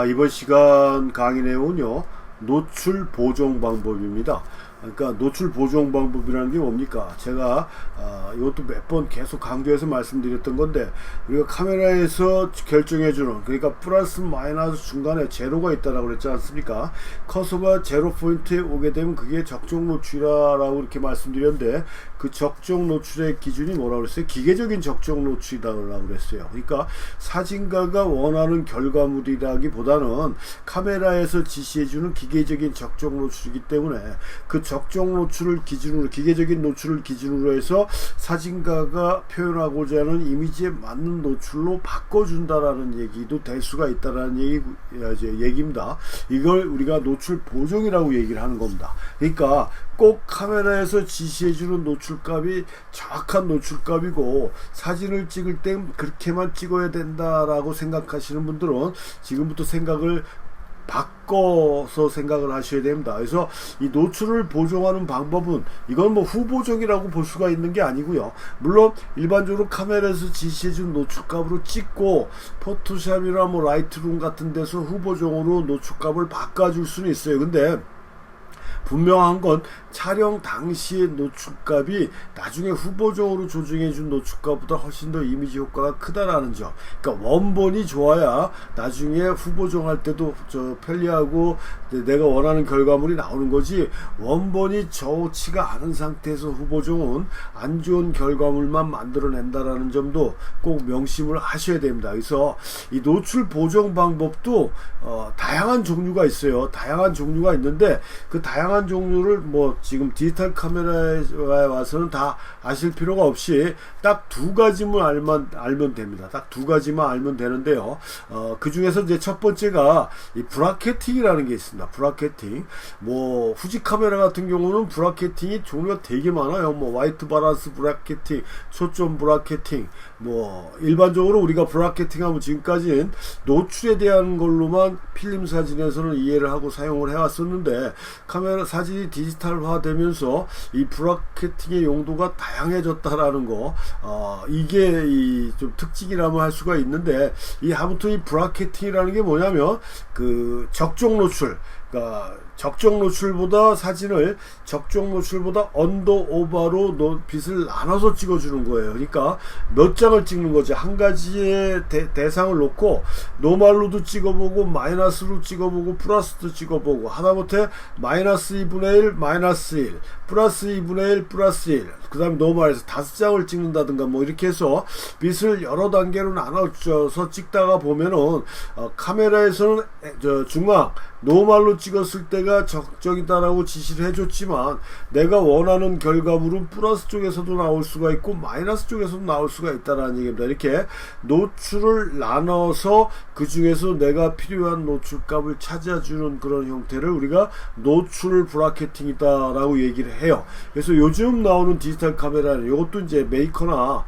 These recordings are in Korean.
이번 시간 강의 내용은요, 노출 보정 방법입니다. 그러니까 노출 보정 방법이라는 게 뭡니까? 제가 이것도 몇 번 계속 강조해서 말씀드렸던 건데, 우리가 카메라에서 결정해주는, 그러니까 플러스 마이너스 중간에 제로가 있다라고 그랬지 않습니까? 커서가 제로 포인트에 오게 되면 그게 적정 노출이라고 이렇게 말씀드렸는데, 그 적정 노출의 기준이 뭐라고 그랬어요? 기계적인 적정 노출이라고 그랬어요. 그러니까 사진가가 원하는 결과물이라기보다는 카메라에서 지시해주는 기계적인 적정 노출이기 때문에, 그 적정 노출을 기준으로, 기계적인 노출을 기준으로 해서 사진가가 표현하고자 하는 이미지에 맞는 노출로 바꿔준다라는 얘기도 될 수가 있다라는 얘기입니다. 이걸 우리가 노출 보정이라고 얘기를 하는 겁니다. 그러니까 꼭 카메라에서 지시해주는 노출값이 정확한 노출값이고, 사진을 찍을 땐 그렇게만 찍어야 된다라고 생각하시는 분들은 지금부터 생각을 바꿔서 생각을 하셔야 됩니다. 그래서 이 노출을 보정하는 방법은, 이건 뭐 후보정이라고 볼 수가 있는 게 아니고요. 물론 일반적으로 카메라에서 지시해준 노출값으로 찍고 포토샵이나 뭐 라이트룸 같은 데서 후보정으로 노출값을 바꿔줄 수는 있어요. 근데 분명한 건 촬영 당시의 노출값이 나중에 후보적으로 조정해준 노출값보다 훨씬 더 이미지 효과가 크다라는 점. 그러니까 원본이 좋아야 나중에 후보정할 때도 편리하고 내가 원하는 결과물이 나오는 거지, 원본이 좋지가 않은 상태에서 후보정은 안 좋은 결과물만 만들어낸다라는 점도 꼭 명심을 하셔야 됩니다. 그래서 이 노출 보정 방법도 다양한 종류가 있어요. 다양한 종류가 있는데, 그 다양한 종류를 뭐 지금 디지털 카메라에 와서는 다 아실 필요가 없이 딱 두 가지만 알면 됩니다. 딱 두 가지만 알면 되는데요. 그 중에서 이제 첫 번째가 이 브라켓팅이라는 게 있습니다. 브라켓팅. 뭐 후지 카메라 같은 경우는 브라켓팅이 종류가 되게 많아요. 뭐 화이트 바란스 브라켓팅, 초점 브라켓팅. 뭐 일반적으로 우리가 브라켓팅 하면 지금까지는 노출에 대한 걸로만 필름 사진에서는 이해를 하고 사용을 해왔었는데, 카메라 사진이 디지털화 되면서 이 브라켓팅의 용도가 다양해졌다라는 거, 이게 이 좀 특징이라면 할 수가 있는데, 아무튼 이 브라켓팅이라는 게 뭐냐면 그 적정 노출, 그러니까 적정 노출보다 사진을 적정 노출보다 언더 오버로 빛을 나눠서 찍어주는 거예요. 그러니까 몇 장을 찍는 거죠. 한 가지의 대상을 놓고 노멀로도 찍어보고 마이너스로 찍어보고 플러스도 찍어보고, 하다못해 마이너스 2분의 1 마이너스 1 플러스 2분의 1 플러스 1, 그 다음에 노멀에서 5장을 찍는다든가 뭐 이렇게 해서 빛을 여러 단계로 나눠서 찍다가 보면은 카메라에서는 중앙 노멀로 찍었을 때가 적정이다라고 지시를 해줬지만, 내가 원하는 결과물은 플러스 쪽에서도 나올 수가 있고 마이너스 쪽에서도 나올 수가 있다라는 얘기입니다. 이렇게 노출을 나눠서 그 중에서 내가 필요한 노출값을 찾아주는 그런 형태를 우리가 노출 브라켓팅이다라고 얘기를 해요. 그래서 요즘 나오는 디지털 카메라는, 이것도 이제 메이커나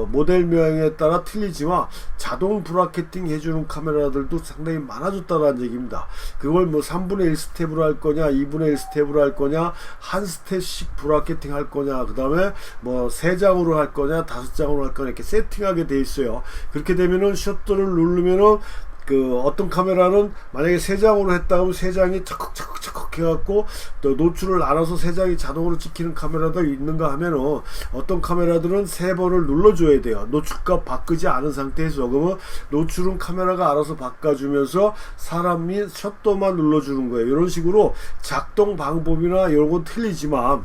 모델명에 따라 틀리지만 자동 브라켓팅 해주는 카메라들도 상당히 많아졌다라는 얘기입니다. 그걸 뭐 3분의 1 스텝으로 할 거냐, 2분의 1 스텝으로 할 거냐, 한 스텝씩 브라켓팅 할 거냐, 그 다음에 뭐 3장으로 할 거냐, 5장으로 할 거냐, 이렇게 세팅하게 돼 있어요. 그렇게 되면은 셔터를 누르면은 그 어떤 카메라는 만약에 3장으로 했다 하면 3장이 착각착각 해갖고 또 노출을 나눠서 3장이 자동으로 찍히는 카메라도 있는가 하면은, 어떤 카메라들은 3번을 눌러줘야 돼요. 노출값 바꾸지 않은 상태에서. 그러면 노출은 카메라가 알아서 바꿔주면서 사람이 셔터만 눌러주는 거예요. 이런 식으로 작동 방법이나 이런 건 틀리지만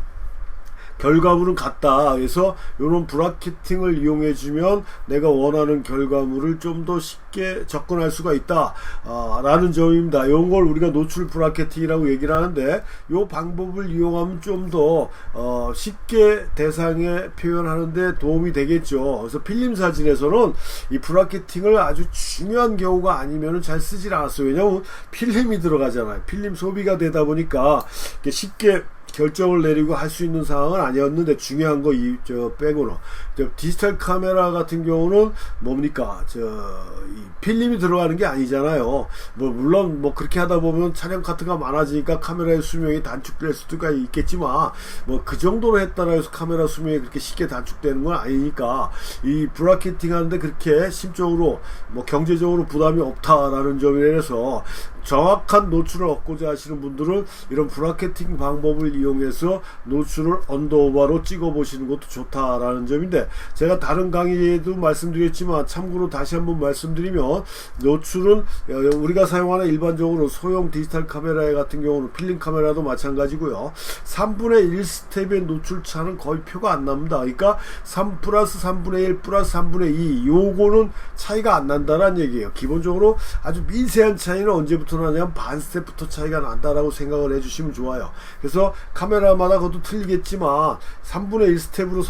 결과물은 같다. 그래서 이런 브라켓팅을 이용해주면 내가 원하는 결과물을 좀 더 쉽게 접근할 수가 있다 라는 점입니다. 이런 걸 우리가 노출 브라켓팅이라고 얘기를 하는데, 이 방법을 이용하면 좀 더 쉽게 대상에 표현하는데 도움이 되겠죠. 그래서 필름 사진에서는 이 브라켓팅을 아주 중요한 경우가 아니면 잘 쓰질 않았어요. 왜냐하면 필름이 들어가잖아요. 필름 소비가 되다 보니까 쉽게 결정을 내리고 할 수 있는 상황은 아니었는데, 중요한 거 빼고는 디지털 카메라 같은 경우는 뭡니까, 이 필름이 들어가는 게 아니잖아요. 물론 그렇게 하다 보면 촬영 카트가 많아지니까 카메라의 수명이 단축될 수도 있겠지만, 그 정도로 했다라 해서 카메라 수명이 그렇게 쉽게 단축되는 건 아니니까, 이 브라켓팅 하는데 그렇게 심적으로 경제적으로 부담이 없다라는 점이라서, 정확한 노출을 얻고자 하시는 분들은 이런 브라켓팅 방법을 이용해서 노출을 언더오버로 찍어 보시는 것도 좋다라는 점인데, 제가 다른 강의에도 말씀드렸지만 참고로 다시 한번 말씀드리면, 노출은 우리가 사용하는 일반적으로 소형 디지털 카메라 같은 경우는 필름 카메라도 마찬가지고요, 3분의 1 스텝의 노출 차는 거의 표가 안 납니다. 그러니까 3 플러스 3분의 1 플러스 3분의 2 요거는 차이가 안 난다는 얘기예요. 기본적으로 아주 미세한 차이는 언제부터 나냐면 반 스텝부터 차이가 난다라고 생각을 해주시면 좋아요. 그래서 카메라마다 그것도 틀리겠지만 3분의 1 스텝으로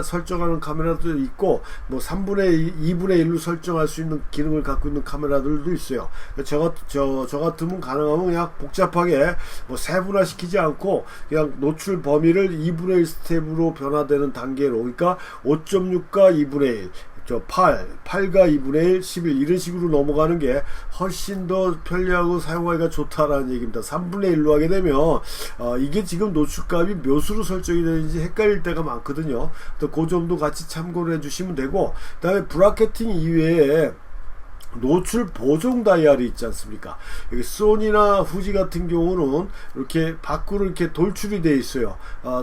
설정하는 카메라도 있고, 3분의 2분의 1로 설정할 수 있는 기능을 갖고 있는 카메라들도 있어요. 저 같으면 가능하면 그냥 복잡하게 세분화 시키지 않고 그냥 노출 범위를 2분의 1 스텝으로 변화되는 단계로, 그러니까 5.6과 2분의 1, 8과 2분의 1, 11 이런 식으로 넘어가는 게 훨씬 더 편리하고 사용하기가 좋다라는 얘기입니다. 3분의 1로 하게 되면 이게 지금 노출값이 몇으로 설정이 되는지 헷갈릴 때가 많거든요. 또 그 점도 같이 참고를 해주시면 되고, 그 다음에 브라켓팅 이외에 노출 보정 다이얼이 있지 않습니까? 여기 소니나 후지 같은 경우는 이렇게 밖으로 이렇게 돌출이 되어 있어요.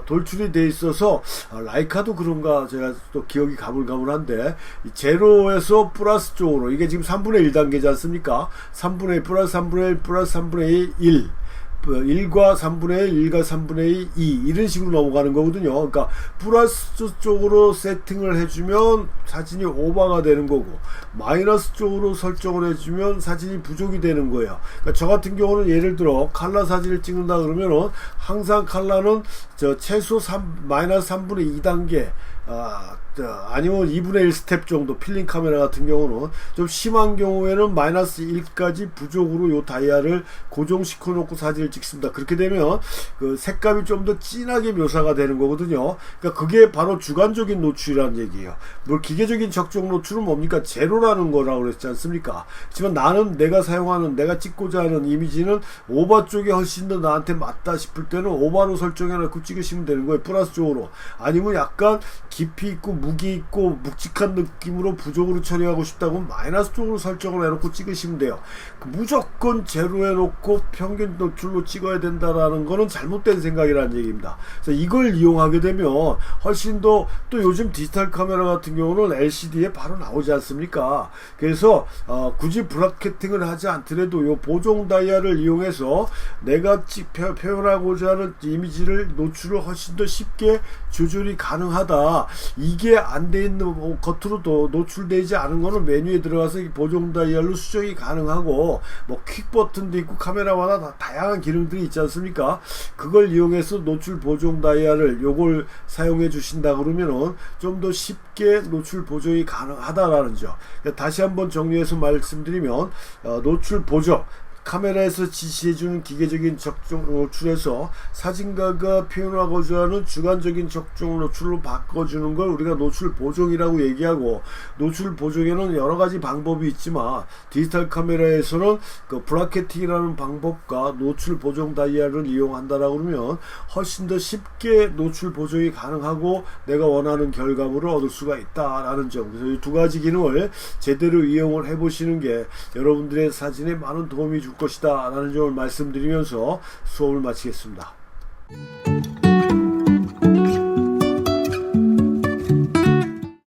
돌출이 되어 있어서 라이카도 그런가 제가 또 기억이 가물가물한데, 제로에서 플러스 쪽으로, 이게 지금 3분의 1 단계지 않습니까? 3분의 1 플러스 3분의 1 플러스 3분의 1 1과 3분의 1, 1과 3분의 2 이런 식으로 넘어가는 거거든요. 그러니까 플러스 쪽으로 세팅을 해주면 사진이 오버가 되는 거고, 마이너스 쪽으로 설정을 해주면 사진이 부족이 되는 거예요. 그러니까 저 같은 경우는 예를 들어 칼라 사진을 찍는다 그러면은 항상 칼라는 최소 마이너스 3분의 2단계, 아니면 2분의 1 스텝 정도, 필름 카메라 같은 경우는 좀 심한 경우에는 마이너스 1까지 부족으로 요 다이아를 고정시켜 놓고 사진을 찍습니다. 그렇게 되면 그 색감이 좀 더 진하게 묘사가 되는 거거든요. 그러니까 그게 바로 주관적인 노출이라는 얘기예요. 기계적인 적정 노출은 뭡니까? 제로라는 거라고 그랬지 않습니까? 하지만 나는 내가 찍고자 하는 이미지는 오버 쪽이 훨씬 더 나한테 맞다 싶을 때는 오버로 설정해 놓고 찍으시면 되는 거예요. 플러스 쪽으로. 아니면 약간 깊이 있고 무기 있고 묵직한 느낌으로 부족으로 처리하고 싶다고 마이너스 쪽으로 설정을 해놓고 찍으시면 돼요. 무조건 제로 해놓고 평균 노출로 찍어야 된다라는 거는 잘못된 생각이라는 얘기입니다. 그래서 이걸 이용하게 되면 훨씬 더, 또 요즘 디지털 카메라 같은 경우는 LCD에 바로 나오지 않습니까? 그래서 굳이 브라켓팅을 하지 않더라도 요 보정 다이아를 이용해서 내가 표현하고자 하는 이미지를 노출을 훨씬 더 쉽게 조절이 가능하다. 이게 안 돼 있는, 겉으로도 노출되지 않은 거는 메뉴에 들어가서 보정 다이얼로 수정이 가능하고, 퀵 버튼도 있고 카메라마다 다 다양한 기능들이 있지 않습니까? 그걸 이용해서 노출 보정 다이얼을 요걸 사용해 주신다 그러면은 좀 더 쉽게 노출 보정이 가능하다라는 점. 다시 한번 정리해서 말씀드리면, 노출 보정, 카메라에서 지시해주는 기계적인 적정 노출에서 사진가가 표현하고자 하는 주관적인 적정 노출로 바꿔주는 걸 우리가 노출 보정이라고 얘기하고, 노출 보정에는 여러 가지 방법이 있지만 디지털 카메라에서는 그 브라켓팅이라는 방법과 노출 보정 다이얼을 이용한다라고 그러면 훨씬 더 쉽게 노출 보정이 가능하고 내가 원하는 결과물을 얻을 수가 있다라는 점. 그래서 이 두 가지 기능을 제대로 이용을 해보시는 게 여러분들의 사진에 많은 도움이 줄 것이다 라는 점을 말씀드리면서 수업을 마치겠습니다.